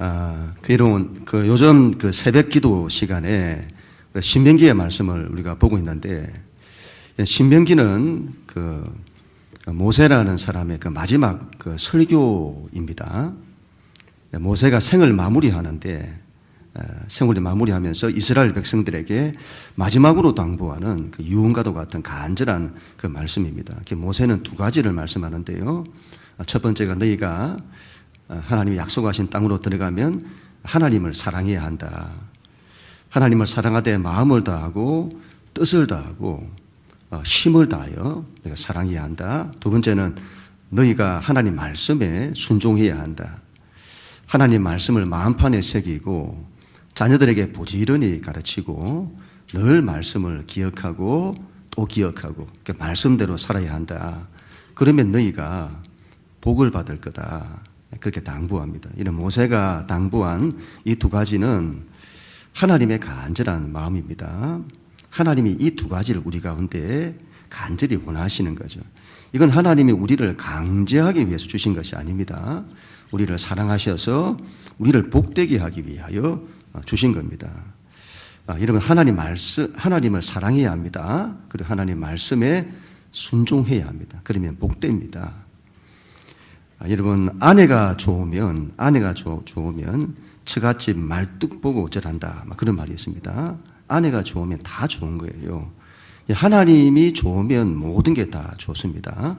요즘 새벽 기도 시간에 신명기의 말씀을 우리가 보고 있는데, 신명기는 모세라는 사람의 마지막 설교입니다. 모세가 생을 마무리하는데, 생을 마무리하면서 이스라엘 백성들에게 마지막으로 당부하는 유언과도 같은 간절한 말씀입니다. 모세는 두 가지를 말씀하는데요. 첫 번째가 너희가 하나님이 약속하신 땅으로 들어가면 하나님을 사랑해야 한다. 하나님을 사랑하되 마음을 다하고 뜻을 다하고 힘을 다하여 내가 사랑해야 한다. 두 번째는 너희가 하나님 말씀에 순종해야 한다. 하나님 말씀을 마음판에 새기고 자녀들에게 부지런히 가르치고 늘 말씀을 기억하고 또 기억하고 말씀대로 살아야 한다. 그러면 너희가 복을 받을 거다. 그렇게 당부합니다. 이런 모세가 당부한 이 두 가지는 하나님의 간절한 마음입니다. 하나님이 이 두 가지를 우리 가운데 간절히 원하시는 거죠. 이건 하나님이 우리를 강제하기 위해서 주신 것이 아닙니다. 우리를 사랑하셔서 우리를 복되게 하기 위하여 주신 겁니다. 여러분, 하나님을 사랑해야 합니다. 그리고 하나님 말씀에 순종해야 합니다. 그러면 복됩니다. 여러분, 아내가 좋으면 처갓집 말뚝 보고 어쩌란다, 그런 말이 있습니다. 아내가 좋으면 다 좋은 거예요. 하나님이 좋으면 모든 게 다 좋습니다.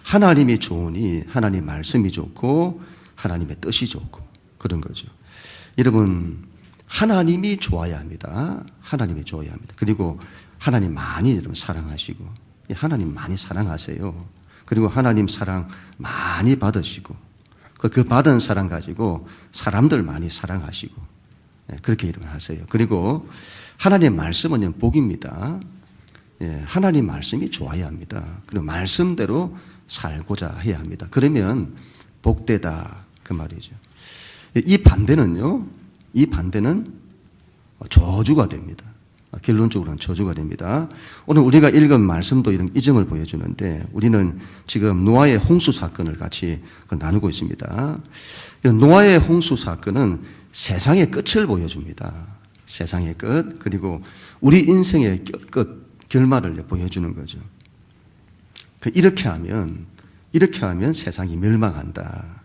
하나님이 좋으니 하나님 말씀이 좋고 하나님의 뜻이 좋고 그런 거죠. 여러분, 하나님이 좋아야 합니다. 하나님이 좋아야 합니다. 그리고 하나님 많이 여러분 사랑하시고, 하나님 많이 사랑하세요. 그리고 하나님 사랑 많이 받으시고, 그 받은 사랑 가지고 사람들 많이 사랑하시고, 그렇게 일을 하세요. 그리고 하나님 말씀은 복입니다. 하나님 말씀이 좋아야 합니다. 그리고 말씀대로 살고자 해야 합니다. 그러면 복되다, 그 말이죠. 이 반대는 저주가 됩니다. 결론적으로는 저주가 됩니다. 오늘 우리가 읽은 말씀도 이런 이점을 보여주는데, 우리는 지금 노아의 홍수 사건을 같이 나누고 있습니다. 노아의 홍수 사건은 세상의 끝을 보여줍니다. 세상의 끝, 그리고 우리 인생의 끝, 결말을 보여주는 거죠. 이렇게 하면 세상이 멸망한다.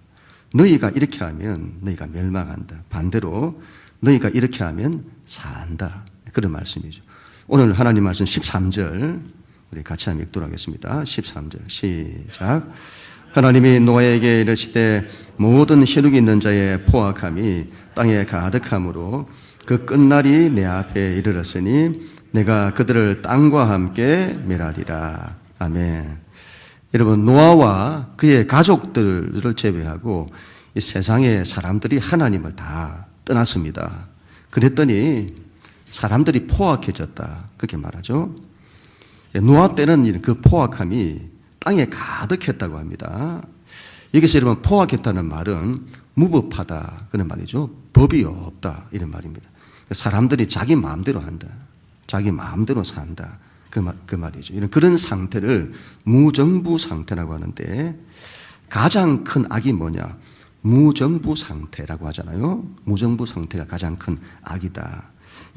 너희가 이렇게 하면 너희가 멸망한다. 반대로 너희가 이렇게 하면 산다. 그런 말씀이죠. 오늘 하나님 말씀 13절 우리 같이 한번 읽도록 하겠습니다. 13절 시작. 하나님이 노아에게 이르시되 모든 혈육이 있는 자의 포악함이 땅에 가득함으로 그 끝날이 내 앞에 이르렀으니 내가 그들을 땅과 함께 멸하리라. 아멘. 여러분, 노아와 그의 가족들을 제외하고 이 세상의 사람들이 하나님을 다 떠났습니다. 그랬더니 사람들이 포악해졌다, 그렇게 말하죠. 노아 때는 그 포악함이 땅에 가득했다고 합니다. 여기서 여러분, 포악했다는 말은 무법하다, 그런 말이죠. 법이 없다, 이런 말입니다. 사람들이 자기 마음대로 한다, 자기 마음대로 산다, 그 말이죠. 이런 그런 상태를 무정부 상태라고 하는데, 가장 큰 악이 뭐냐? 무정부 상태라고 하잖아요. 무정부 상태가 가장 큰 악이다.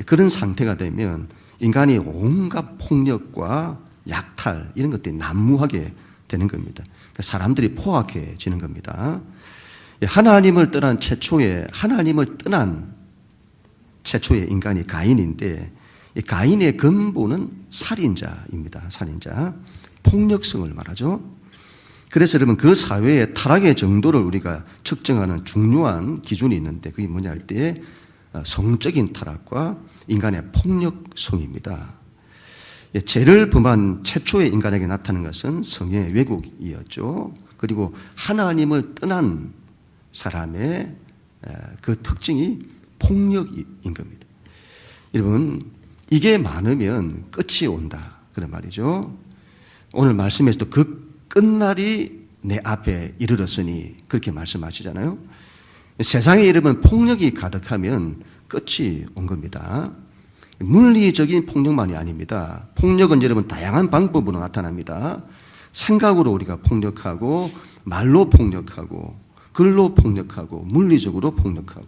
그런 상태가 되면 인간이 온갖 폭력과 약탈 이런 것들이 난무하게 되는 겁니다. 사람들이 포악해지는 겁니다. 하나님을 떠난 최초의 인간이 가인인데, 이 가인의 근본은 살인자입니다. 살인자, 폭력성을 말하죠. 그래서 여러분, 그 사회의 타락의 정도를 우리가 측정하는 중요한 기준이 있는데, 그게 뭐냐 할 때 성적인 타락과 인간의 폭력성입니다. 죄를 범한 최초의 인간에게 나타난 것은 성의 왜곡이었죠. 그리고 하나님을 떠난 사람의 그 특징이 폭력인 겁니다. 여러분, 이게 많으면 끝이 온다, 그런 말이죠. 오늘 말씀에서도 그 끝날이 내 앞에 이르렀으니 그렇게 말씀하시잖아요. 세상에 여러분, 폭력이 가득하면 끝이 온 겁니다. 물리적인 폭력만이 아닙니다. 폭력은 여러분 다양한 방법으로 나타납니다. 생각으로 우리가 폭력하고, 말로 폭력하고, 글로 폭력하고, 물리적으로 폭력하고,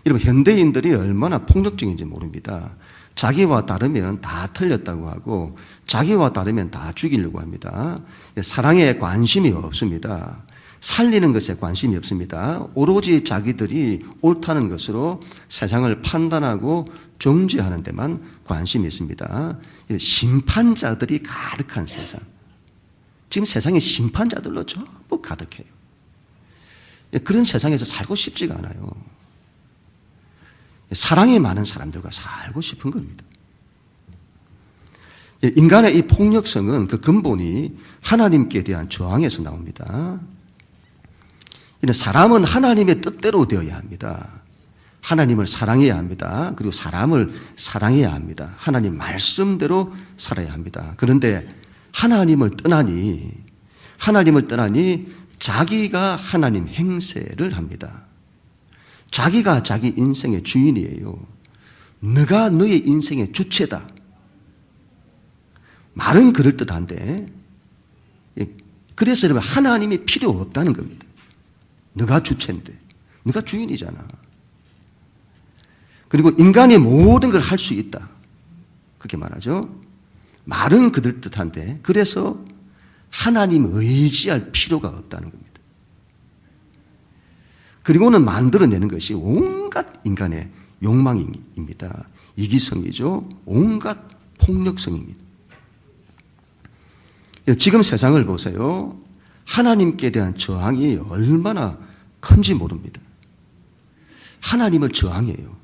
여러분, 현대인들이 얼마나 폭력적인지 모릅니다. 자기와 다르면 다 틀렸다고 하고 자기와 다르면 다 죽이려고 합니다. 사랑에 관심이 없습니다. 살리는 것에 관심이 없습니다. 오로지 자기들이 옳다는 것으로 세상을 판단하고 정죄하는 데만 관심이 있습니다. 심판자들이 가득한 세상. 지금 세상에 심판자들로 전부 가득해요. 그런 세상에서 살고 싶지가 않아요. 사랑이 많은 사람들과 살고 싶은 겁니다. 인간의 이 폭력성은 그 근본이 하나님께 대한 저항에서 나옵니다. 사람은 하나님의 뜻대로 되어야 합니다. 하나님을 사랑해야 합니다. 그리고 사람을 사랑해야 합니다. 하나님 말씀대로 살아야 합니다. 그런데 하나님을 떠나니 자기가 하나님 행세를 합니다. 자기가 자기 인생의 주인이에요. 너가 너의 인생의 주체다. 말은 그럴듯한데 그래서 여러분 하나님이 필요 없다는 겁니다. 너가 주체인데 너가 주인이잖아. 그리고 인간이 모든 걸 할 수 있다. 그렇게 말하죠. 말은 그럴듯한데 그래서 하나님 의지할 필요가 없다는 겁니다. 그리고는 만들어내는 것이 온갖 인간의 욕망입니다. 이기성이죠. 온갖 폭력성입니다. 지금 세상을 보세요. 하나님께 대한 저항이 얼마나 큰지 모릅니다. 하나님을 저항해요.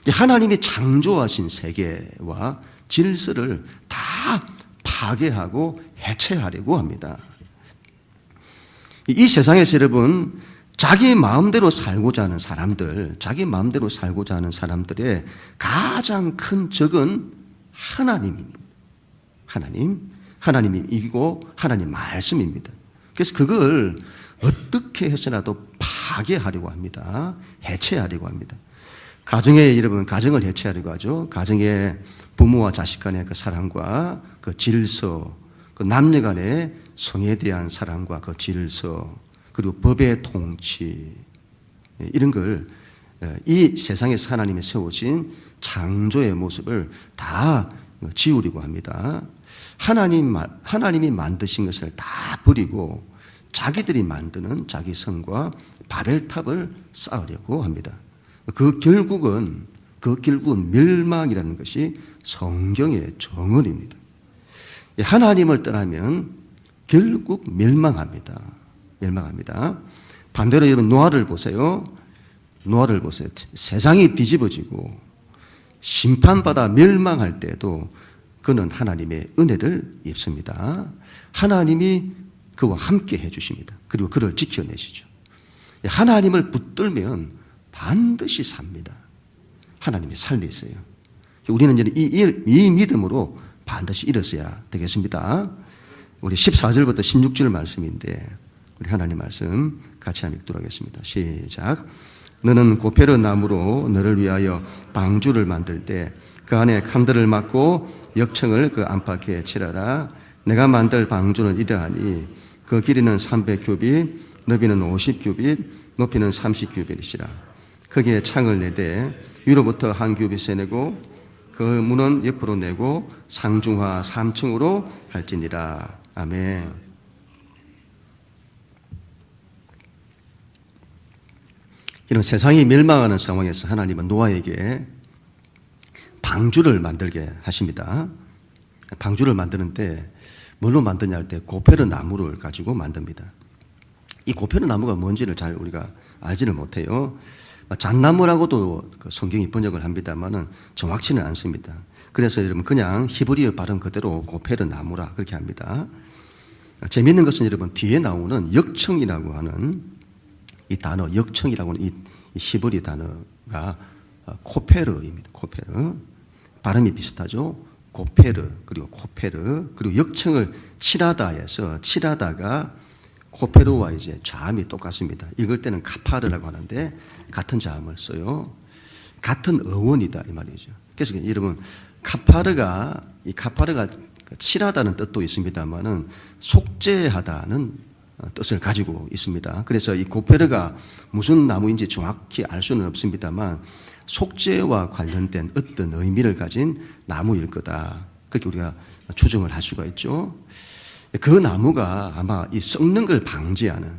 하나님이 창조하신 세계와 질서를 다 파괴하고 해체하려고 합니다. 이 세상에서 여러분 자기 마음대로 살고자 하는 사람들의 가장 큰 적은 하나님입니다. 하나님이 이기고 하나님 말씀입니다. 그래서 그걸 어떻게 해서라도 파괴하려고 합니다. 해체하려고 합니다. 여러분 가정을 해체하려고 하죠. 가정의 부모와 자식 간의 그 사랑과 그 질서, 그 남녀 간의 성에 대한 사랑과 그 질서, 그리고 법의 통치, 이런 걸 이 세상에서 하나님이 세우신 창조의 모습을 다 지우려고 합니다. 하나님이 만드신 것을 다 버리고 자기들이 만드는 자기 성과 바벨탑을 쌓으려고 합니다. 그 결국은 멸망이라는 것이 성경의 정언입니다. 하나님을 떠나면 결국 멸망합니다. 반대로 여러분 노아를 보세요. 세상이 뒤집어지고 심판받아 멸망할 때도 그는 하나님의 은혜를 입습니다. 하나님이 그와 함께 해주십니다. 그리고 그를 지켜내시죠. 하나님을 붙들면 반드시 삽니다. 하나님이 살리세요. 우리는 이제 이 믿음으로 반드시 일어서야 되겠습니다. 우리 14절부터 16절 말씀인데 우리 하나님 말씀 같이 한번 읽도록 하겠습니다. 시작. 너는 고페르 나무로 너를 위하여 방주를 만들 때 그 안에 칸들을 막고 역청을 그 안팎에 칠하라. 내가 만들 방주는 이러하니 그 길이는 300규빗, 너비는 50규빗, 높이는 30규빗이라. 거기에 창을 내되 위로부터 한 규빗에 내고 그 문은 옆으로 내고 상중하 3층으로 할지니라. 아멘. 이런 세상이 멸망하는 상황에서 하나님은 노아에게 방주를 만들게 하십니다. 방주를 만드는데 뭘로 만드냐 할 때 고페르 나무를 가지고 만듭니다. 이 고페르 나무가 뭔지를 잘 우리가 알지를 못해요. 잣나무라고도 성경이 번역을 합니다만은 정확치는 않습니다. 그래서 여러분 그냥 히브리어 발음 그대로 고페르 나무라 그렇게 합니다. 재미있는 것은 여러분 뒤에 나오는 역청이라고 하는 이 단어, 역청이라고 하는 이 히브리 단어가 코페르입니다. 코페르. 발음이 비슷하죠. 고페르, 그리고 코페르, 그리고 역청을 칠하다에서 칠하다가 코페르와 이제 자음이 똑같습니다. 읽을 때는 카파르라고 하는데 같은 자음을 써요. 같은 어원이다 이 말이죠. 그래서 여러분 카파르가 칠하다는 뜻도 있습니다만은 속죄하다는 뜻을 가지고 있습니다. 그래서 이 고페르가 무슨 나무인지 정확히 알 수는 없습니다만 속죄와 관련된 어떤 의미를 가진 나무일 거다. 그렇게 우리가 추정을 할 수가 있죠. 그 나무가 아마 이 썩는 걸 방지하는,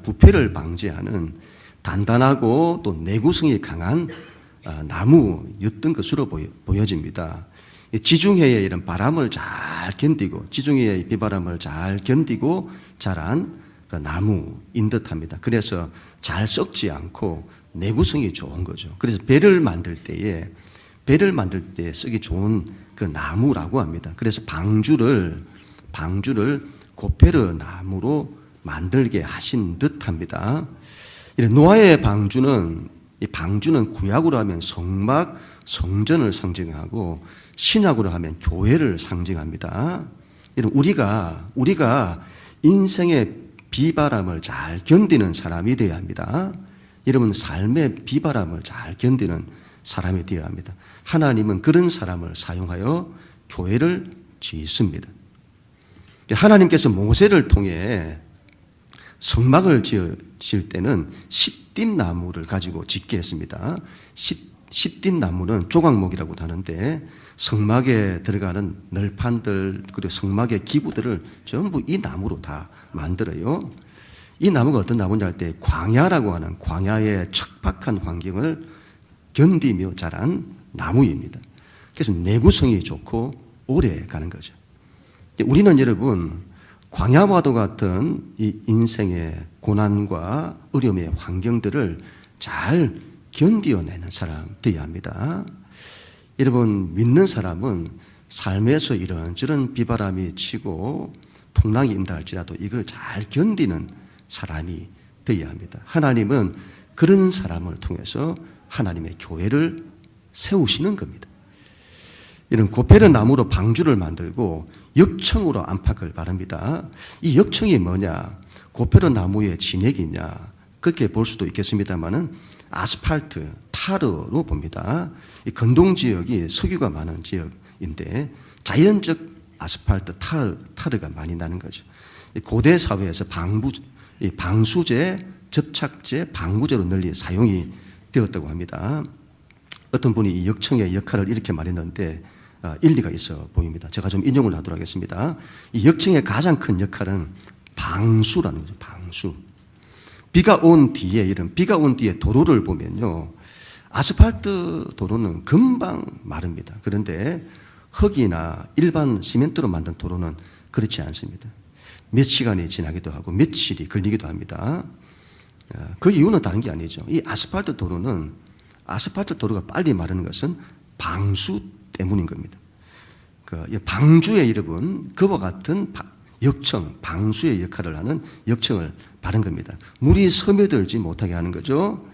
부패를 방지하는 단단하고 또 내구성이 강한 나무였던 것으로 보여집니다. 지중해의 이런 바람을 잘 견디고, 지중해의 비바람을 잘 견디고 자란 그 나무인 듯합니다. 그래서 잘 썩지 않고 내구성이 좋은 거죠. 그래서 배를 만들 때 쓰기 좋은 그 나무라고 합니다. 그래서 방주를 고페르 나무로 만들게 하신 듯합니다. 노아의 방주는 구약으로 하면 성막, 성전을 상징하고 신약으로 하면 교회를 상징합니다. 우리가 인생의 비바람을 잘 견디는 사람이 되어야 합니다. 여러분, 삶의 비바람을 잘 견디는 사람이 되어야 합니다. 하나님은 그런 사람을 사용하여 교회를 짓습니다. 하나님께서 모세를 통해 성막을 지을 때는 시띠나무를 가지고 짓게 했습니다. 시띠나무는 조각목이라고 하는데 성막에 들어가는 널판들 그리고 성막의 기구들을 전부 이 나무로 다 만들어요. 이 나무가 어떤 나무인지 알 때 광야라고 하는 광야의 척박한 환경을 견디며 자란 나무입니다. 그래서 내구성이 좋고 오래 가는 거죠. 우리는 여러분 광야와도 같은 이 인생의 고난과 어려움의 환경들을 잘 견디어내는 사람 되어야 합니다. 여러분, 믿는 사람은 삶에서 이런저런 비바람이 치고 풍랑이 임다 할지라도 이걸 잘 견디는 사람이 되어야 합니다. 하나님은 그런 사람을 통해서 하나님의 교회를 세우시는 겁니다. 이런 고페르 나무로 방주를 만들고 역청으로 안팎을 바릅니다. 이 역청이 뭐냐? 고페르 나무의 진액이냐? 그렇게 볼 수도 있겠습니다만은 아스팔트, 타르로 봅니다. 이 건동 지역이 석유가 많은 지역인데 자연적 아스팔트, 타르가 많이 나는 거죠. 고대 사회에서 방수제, 접착제, 방부제로 널리 사용이 되었다고 합니다. 어떤 분이 이 역청의 역할을 이렇게 말했는데 일리가 있어 보입니다. 제가 좀 인용을 하도록 하겠습니다. 이 역청의 가장 큰 역할은 방수라는 거죠. 방수. 비가 온 뒤에 도로를 보면요, 아스팔트 도로는 금방 마릅니다. 그런데 흙이나 일반 시멘트로 만든 도로는 그렇지 않습니다. 몇 시간이 지나기도 하고 며칠이 걸리기도 합니다. 그 이유는 다른 게 아니죠. 이 아스팔트 도로가 빨리 마르는 것은 방수 때문인 겁니다. 방주의 여러분, 그와 같은 역청, 방수의 역할을 하는 역청을 바른 겁니다. 물이 스며들지 못하게 하는 거죠.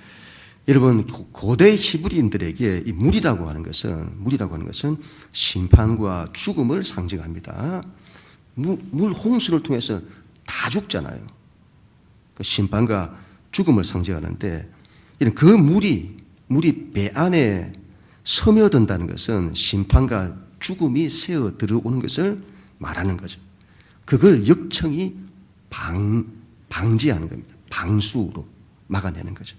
여러분, 고대 히브리인들에게 이 물이라고 하는 것은 심판과 죽음을 상징합니다. 물 홍수를 통해서 다 죽잖아요. 심판과 죽음을 상징하는데 그 물이 배 안에 스며든다는 것은 심판과 죽음이 새어 들어오는 것을 말하는 거죠. 그걸 역청이 방지하는 겁니다. 방수로 막아내는 거죠.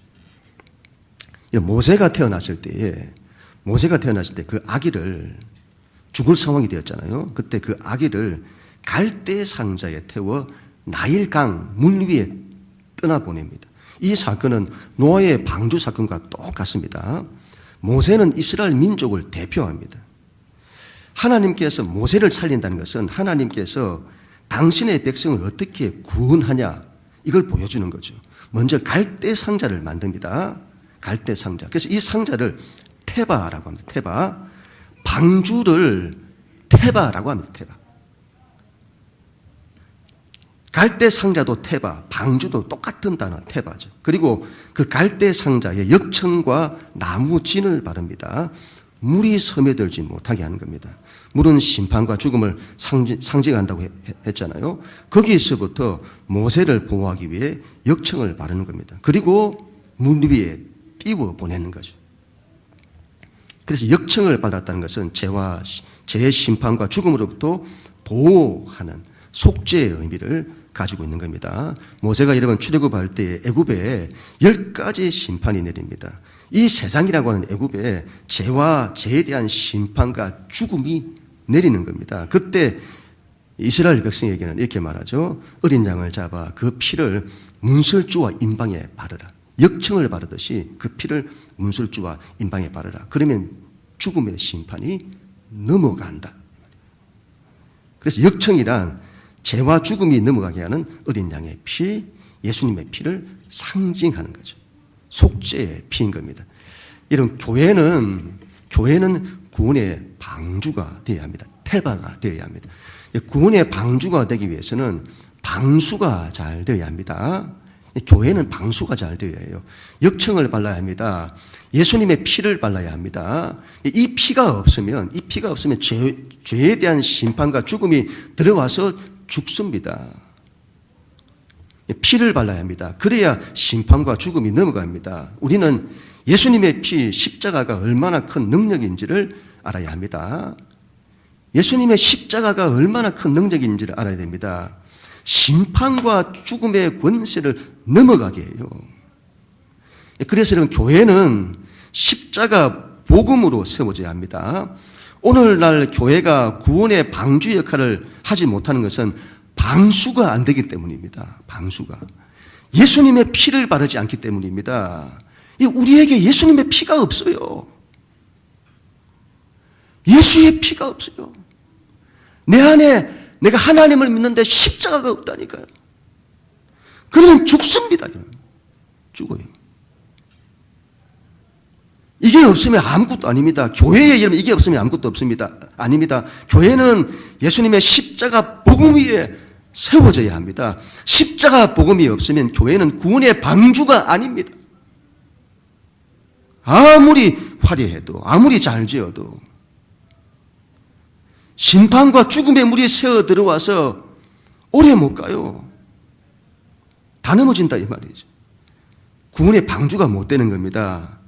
모세가 태어났을 때 그 아기를 죽을 상황이 되었잖아요. 그때 그 아기를 갈대 상자에 태워 나일강 물 위에 떠나보냅니다. 이 사건은 노아의 방주 사건과 똑같습니다. 모세는 이스라엘 민족을 대표합니다. 하나님께서 모세를 살린다는 것은 하나님께서 당신의 백성을 어떻게 구원하냐, 이걸 보여주는 거죠. 먼저 갈대 상자를 만듭니다. 갈대 상자. 그래서 이 상자를 테바라고 합니다. 테바. 방주를 테바라고 합니다. 테바. 갈대 상자도 테바, 방주도 똑같은 단어 테바죠. 그리고 그 갈대 상자에 역청과 나무 진을 바릅니다. 물이 스며들지 못하게 하는 겁니다. 물은 심판과 죽음을 상징한다고 했잖아요. 거기에서부터 모세를 보호하기 위해 역청을 바르는 겁니다. 그리고 물 위에 띄워 보내는 거죠. 그래서 역청을 받았다는 것은 죄의 심판과 죽음으로부터 보호하는, 속죄의 의미를 가지고 있는 겁니다. 모세가 여러분 출애굽할 때 애굽에 10가지 심판이 내립니다. 이 세상이라고 하는 애굽에 죄와 죄에 대한 심판과 죽음이 내리는 겁니다. 그때 이스라엘 백성에게는 이렇게 말하죠. 어린 양을 잡아 그 피를 문설주와 인방에 바르라. 역청을 바르듯이 그 피를 문설주와 인방에 바르라. 그러면 죽음의 심판이 넘어간다. 그래서 역청이란 죄와 죽음이 넘어가게 하는 어린 양의 피, 예수님의 피를 상징하는 거죠. 속죄의 피인 겁니다. 이런 교회는 구원의 방주가 되어야 합니다. 태바가 되어야 합니다. 구원의 방주가 되기 위해서는 방수가 잘 되어야 합니다. 교회는 방수가 잘 되어야 해요. 역청을 발라야 합니다. 예수님의 피를 발라야 합니다. 이 피가 없으면 죄에 대한 심판과 죽음이 들어와서 죽습니다. 피를 발라야 합니다. 그래야 심판과 죽음이 넘어갑니다. 우리는 예수님의 피, 십자가가 얼마나 큰 능력인지를 알아야 합니다. 예수님의 십자가가 얼마나 큰 능력인지를 알아야 됩니다. 심판과 죽음의 권세를 넘어가게 해요. 그래서 여러분 교회는 십자가 복음으로 세워져야 합니다. 오늘날 교회가 구원의 방주 역할을 하지 못하는 것은 방수가 안 되기 때문입니다. 방수가. 예수님의 피를 바르지 않기 때문입니다. 우리에게 예수님의 피가 없어요. 예수의 피가 없어요. 내 안에 내가 하나님을 믿는데 십자가가 없다니까요. 그러면 죽습니다. 죽어요. 이게 없으면 아무것도 아닙니다. 교회에 이러면 이게 없으면 아무것도 없습니다. 아닙니다. 교회는 예수님의 십자가 복음 위에 세워져야 합니다. 십자가 복음이 없으면 교회는 구원의 방주가 아닙니다. 아무리 화려해도 아무리 잘 지어도 심판과 죽음의 물이 새어 들어와서 오래 못 가요. 다 넘어진다 이 말이죠. 구원의 방주가 못 되는 겁니다.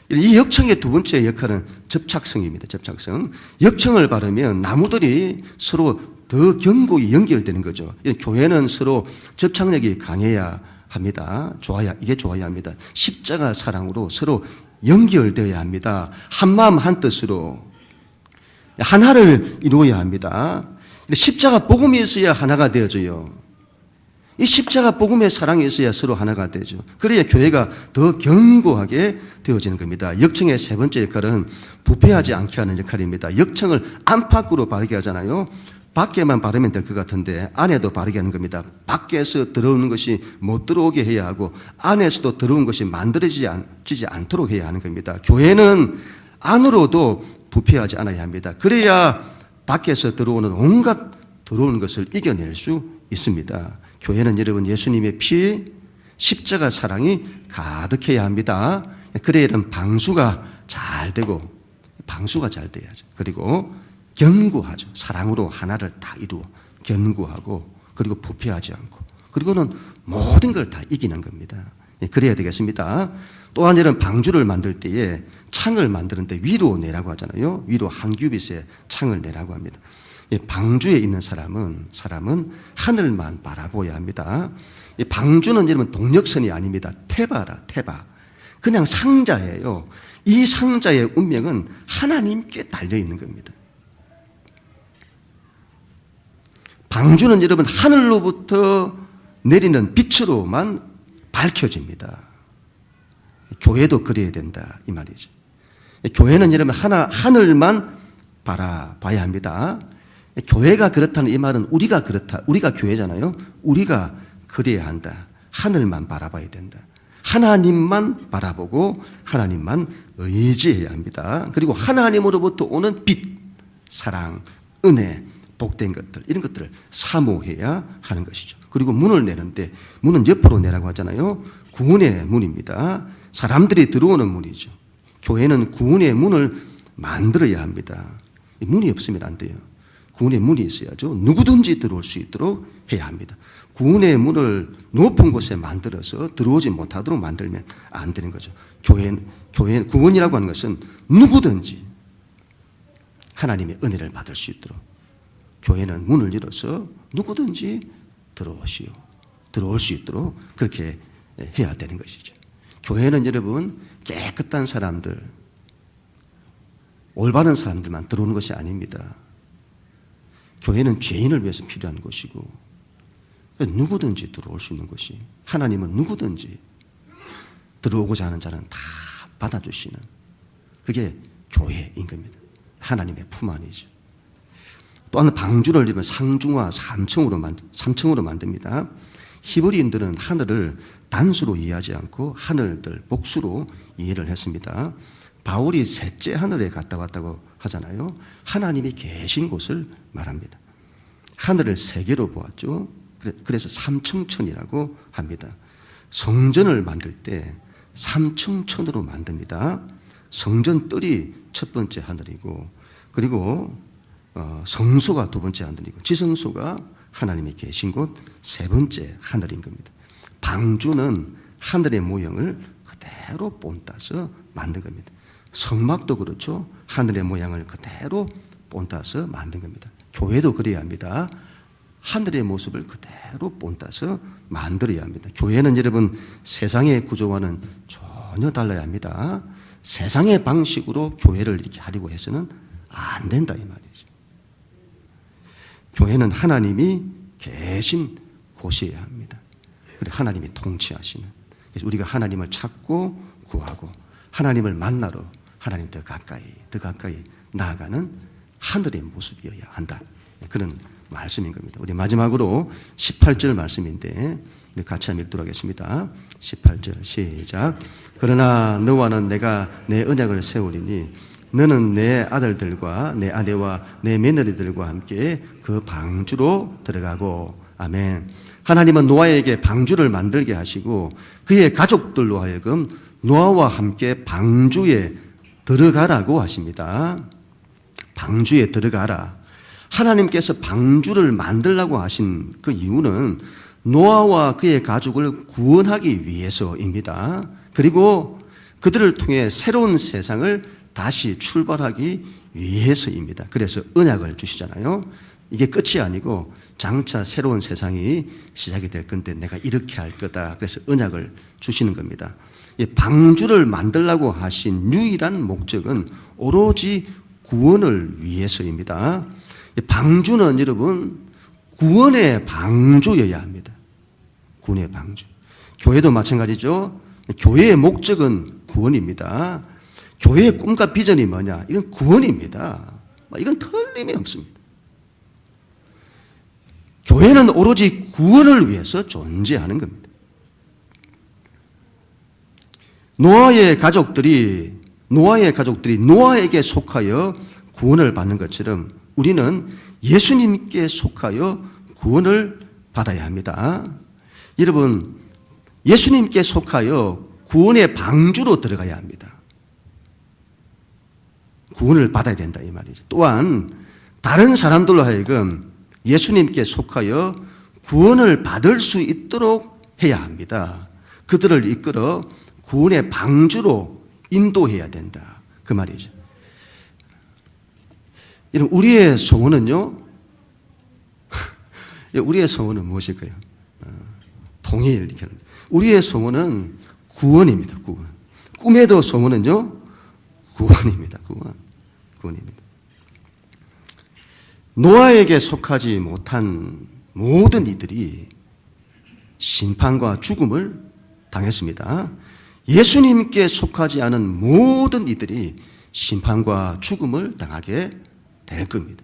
이 역청의 두 번째 역할은 접착성입니다. 접착성. 역청을 바르면 나무들이 서로 더 견고히 연결되는 거죠. 교회는 서로 접착력이 강해야 합니다. 이게 좋아야 합니다. 십자가 사랑으로 서로 연결되어야 합니다. 한 마음 한 뜻으로 하나를 이루어야 합니다. 십자가 복음이 있어야 하나가 되어져요. 이 십자가 복음의 사랑이 있어야 서로 하나가 되죠. 그래야 교회가 더 견고하게 되어지는 겁니다. 역청의 세 번째 역할은 부패하지 않게 하는 역할입니다. 역청을 안팎으로 바르게 하잖아요. 밖에만 바르면 될 것 같은데 안에도 바르게 하는 겁니다. 밖에서 들어오는 것이 못 들어오게 해야 하고 안에서도 들어온 것이 만들어지지 않도록 해야 하는 겁니다. 교회는 안으로도 부패하지 않아야 합니다. 그래야 밖에서 들어오는 온갖 들어오는 것을 이겨낼 수 있습니다. 교회는 여러분 예수님의 피, 십자가 사랑이 가득해야 합니다. 그래야 이런 방수가 잘 되고 방수가 잘 돼야죠. 그리고 견고하죠. 사랑으로 하나를 다 이루어 견고하고 그리고 부패하지 않고 그리고는 모든 걸 다 이기는 겁니다. 그래야 되겠습니다. 또한 이런 방주를 만들 때에 창을 만드는데 위로 내라고 하잖아요. 위로 한 규빗의 창을 내라고 합니다. 방주에 있는 사람은 하늘만 바라보아야 합니다. 방주는 여러분 동력선이 아닙니다. 태바라, 태바. 그냥 상자예요. 이 상자의 운명은 하나님께 달려있는 겁니다. 방주는 여러분 하늘로부터 내리는 빛으로만 밝혀집니다. 교회도 그래야 된다 이 말이죠. 교회는 여러분 하늘만 바라봐야 합니다. 교회가 그렇다는 이 말은 우리가 그렇다. 우리가 교회잖아요. 우리가 그래야 한다. 하늘만 바라봐야 된다. 하나님만 바라보고 하나님만 의지해야 합니다. 그리고 하나님으로부터 오는 빛, 사랑, 은혜, 복된 것들 이런 것들을 사모해야 하는 것이죠. 그리고 문을 내는데 문은 옆으로 내라고 하잖아요. 구원의 문입니다. 사람들이 들어오는 문이죠. 교회는 구원의 문을 만들어야 합니다. 문이 없으면 안 돼요. 구원의 문이 있어야죠. 누구든지 들어올 수 있도록 해야 합니다. 구원의 문을 높은 곳에 만들어서 들어오지 못하도록 만들면 안 되는 거죠. 교회 구원이라고 하는 것은 누구든지 하나님의 은혜를 받을 수 있도록 교회는 문을 열어서 누구든지 들어올 수 있도록 그렇게 해야 되는 것이죠. 교회는 여러분 깨끗한 사람들, 올바른 사람들만 들어오는 것이 아닙니다. 교회는 죄인을 위해서 필요한 것이고 누구든지 들어올 수 있는 것이, 하나님은 누구든지 들어오고자 하는 자는 다 받아주시는, 그게 교회인 겁니다. 하나님의 품 안이죠. 또한 방주를 이루면 상중하 3층으로 만듭니다. 히브리인들은 하늘을 단수로 이해하지 않고 하늘들 복수로 이해를 했습니다. 바울이 셋째 하늘에 갔다 왔다고 하잖아요. 하나님이 계신 곳을 말합니다. 하늘을 세 개로 보았죠. 그래서 삼층천이라고 합니다. 성전을 만들 때 삼층천으로 만듭니다. 성전 뜰이 첫 번째 하늘이고, 그리고 성소가 두 번째 하늘이고, 지성소가 하나님이 계신 곳 세 번째 하늘인 겁니다. 방주는 하늘의 모형을 그대로 본따서 만든 겁니다. 성막도 그렇죠. 하늘의 모양을 그대로 본따서 만든 겁니다. 교회도 그래야 합니다. 하늘의 모습을 그대로 본따서 만들어야 합니다. 교회는 여러분 세상의 구조와는 전혀 달라야 합니다. 세상의 방식으로 교회를 이렇게 하려고 해서는 안 된다 이 말이죠. 교회는 하나님이 계신 곳이어야 합니다. 그래 하나님이 통치하시는. 그래서 우리가 하나님을 찾고 구하고 하나님을 만나러 하나님 더 가까이 나아가는 하늘의 모습이어야 한다. 그런 말씀인 겁니다. 우리 마지막으로 18절 말씀인데 우리 같이 한번 읽도록 하겠습니다. 18절 시작. 그러나 너와는 내가 내 언약을 세우리니 너는 내 아들들과 내 아내와 내 며느리들과 함께 그 방주로 들어가고. 아멘. 하나님은 노아에게 방주를 만들게 하시고 그의 가족들로 하여금 노아와 함께 방주에 들어가라고 하십니다. 방주에 들어가라. 하나님께서 방주를 만들라고 하신 그 이유는 노아와 그의 가족을 구원하기 위해서입니다. 그리고 그들을 통해 새로운 세상을 다시 출발하기 위해서입니다. 그래서 언약을 주시잖아요. 이게 끝이 아니고 장차 새로운 세상이 시작이 될 건데 내가 이렇게 할 거다. 그래서 언약을 주시는 겁니다. 방주를 만들라고 하신 유일한 목적은 오로지 구원을 위해서입니다. 방주는 여러분 구원의 방주여야 합니다. 구원의 방주. 교회도 마찬가지죠. 교회의 목적은 구원입니다. 교회의 꿈과 비전이 뭐냐? 이건 구원입니다. 이건 틀림이 없습니다. 교회는 오로지 구원을 위해서 존재하는 겁니다. 노아의 가족들이 노아에게 속하여 구원을 받는 것처럼 우리는 예수님께 속하여 구원을 받아야 합니다. 여러분, 예수님께 속하여 구원의 방주로 들어가야 합니다. 구원을 받아야 된다 이 말이죠. 또한 다른 사람들로 하여금 예수님께 속하여 구원을 받을 수 있도록 해야 합니다. 그들을 이끌어 구원의 방주로 인도해야 된다. 그 말이죠. 우리의 소원은요, 우리의 소원은 무엇일까요? 통일. 우리의 소원은 구원입니다. 구원. 꿈에도 소원은요, 구원입니다. 구원입니다. 노아에게 속하지 못한 모든 이들이 심판과 죽음을 당했습니다. 예수님께 속하지 않은 모든 이들이 심판과 죽음을 당하게 될 겁니다.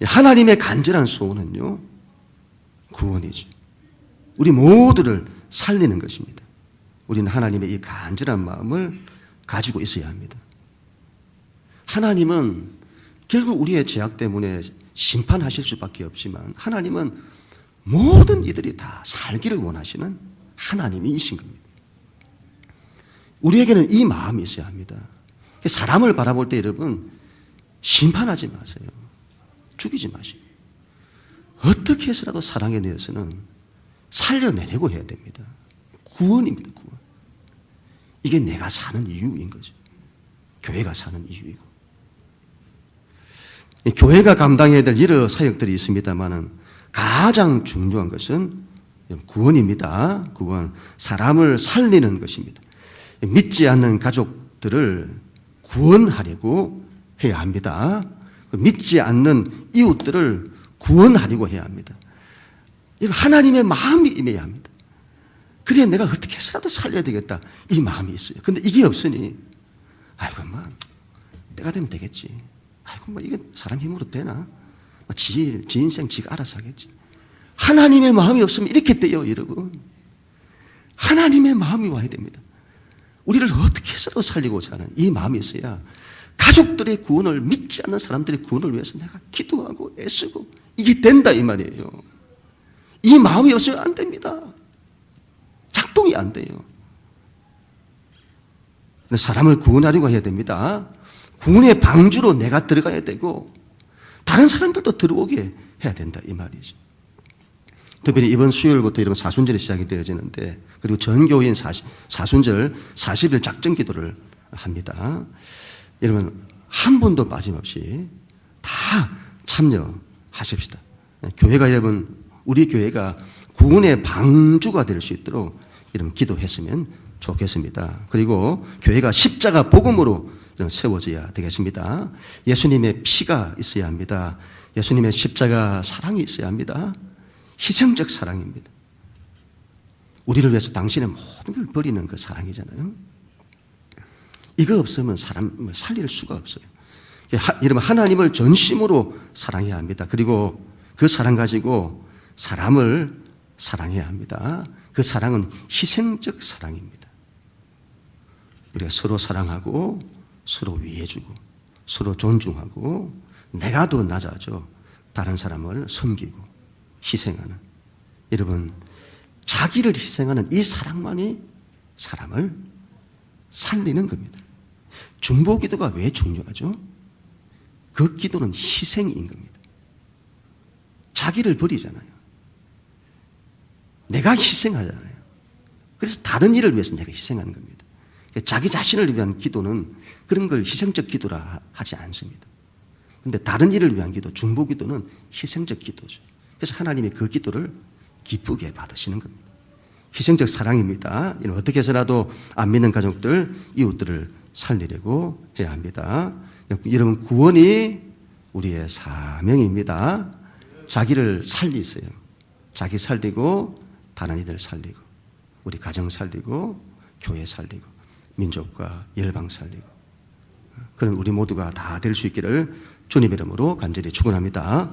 하나님의 간절한 소원은요, 구원이죠. 우리 모두를 살리는 것입니다. 우리는 하나님의 이 간절한 마음을 가지고 있어야 합니다. 하나님은 결국 우리의 죄악 때문에 심판하실 수밖에 없지만 하나님은 모든 이들이 다 살기를 원하시는 하나님이신 겁니다. 우리에게는 이 마음이 있어야 합니다. 사람을 바라볼 때 여러분 심판하지 마세요. 죽이지 마시고 어떻게 해서라도 사랑에 대해서는 살려내려고 해야 됩니다. 구원입니다. 구원. 이게 내가 사는 이유인 거죠. 교회가 사는 이유이고 교회가 감당해야 될 여러 사역들이 있습니다만은 가장 중요한 것은 구원입니다. 구원, 사람을 살리는 것입니다. 믿지 않는 가족들을 구원하려고 해야 합니다. 믿지 않는 이웃들을 구원하려고 해야 합니다. 하나님의 마음이 임해야 합니다. 그래야 내가 어떻게 해서라도 살려야 되겠다 이 마음이 있어요. 근데 이게 없으니 아이고 내가 되면 되겠지. 아이고 이게 사람 힘으로 되나? 지 인생 지가 알아서 하겠지. 하나님의 마음이 없으면 이렇게 돼요, 여러분. 하나님의 마음이 와야 됩니다. 우리를 어떻게 해서라도 살리고자 하는 이 마음이 있어야 가족들의 구원을, 믿지 않는 사람들의 구원을 위해서 내가 기도하고 애쓰고 이게 된다 이 말이에요. 이 마음이 없으면 안 됩니다. 작동이 안 돼요. 사람을 구원하려고 해야 됩니다. 구원의 방주로 내가 들어가야 되고 다른 사람들도 들어오게 해야 된다 이 말이죠. 특별히 이번 수요일부터 여러분 사순절이 시작이 되어지는데, 그리고 전 교인 사순절 40일 작정 기도를 합니다. 여러분 한 분도 빠짐없이 다 참여하십시다. 교회가 여러분, 우리 교회가 구원의 방주가 될 수 있도록 여러분 기도했으면 좋겠습니다. 그리고 교회가 십자가 복음으로 세워져야 되겠습니다. 예수님의 피가 있어야 합니다. 예수님의 십자가 사랑이 있어야 합니다. 희생적 사랑입니다. 우리를 위해서 당신의 모든 걸 버리는 그 사랑이잖아요. 이거 없으면 사람을 살릴 수가 없어요. 여러분 하나님을 전심으로 사랑해야 합니다. 그리고 그 사랑 가지고 사람을 사랑해야 합니다. 그 사랑은 희생적 사랑입니다. 우리가 서로 사랑하고 서로 위해주고 서로 존중하고 내가 더 낮아져 다른 사람을 섬기고 희생하는, 여러분 자기를 희생하는 이 사랑만이 사람을 살리는 겁니다. 중보기도가 왜 중요하죠? 그 기도는 희생인 겁니다. 자기를 버리잖아요. 내가 희생하잖아요. 그래서 다른 일을 위해서 내가 희생하는 겁니다. 자기 자신을 위한 기도는 그런 걸 희생적 기도라 하지 않습니다. 그런데 다른 일을 위한 기도, 중보기도는 희생적 기도죠. 그래서 하나님이 그 기도를 기쁘게 받으시는 겁니다. 희생적 사랑입니다. 어떻게 해서라도 안 믿는 가족들, 이웃들을 살리려고 해야 합니다. 여러분 구원이 우리의 사명입니다. 자기를 살리세요. 자기 살리고 다른 이들 살리고 우리 가정 살리고 교회 살리고 민족과 열방 살리고 그런 우리 모두가 다 될 수 있기를 주님 이름으로 간절히 축원합니다.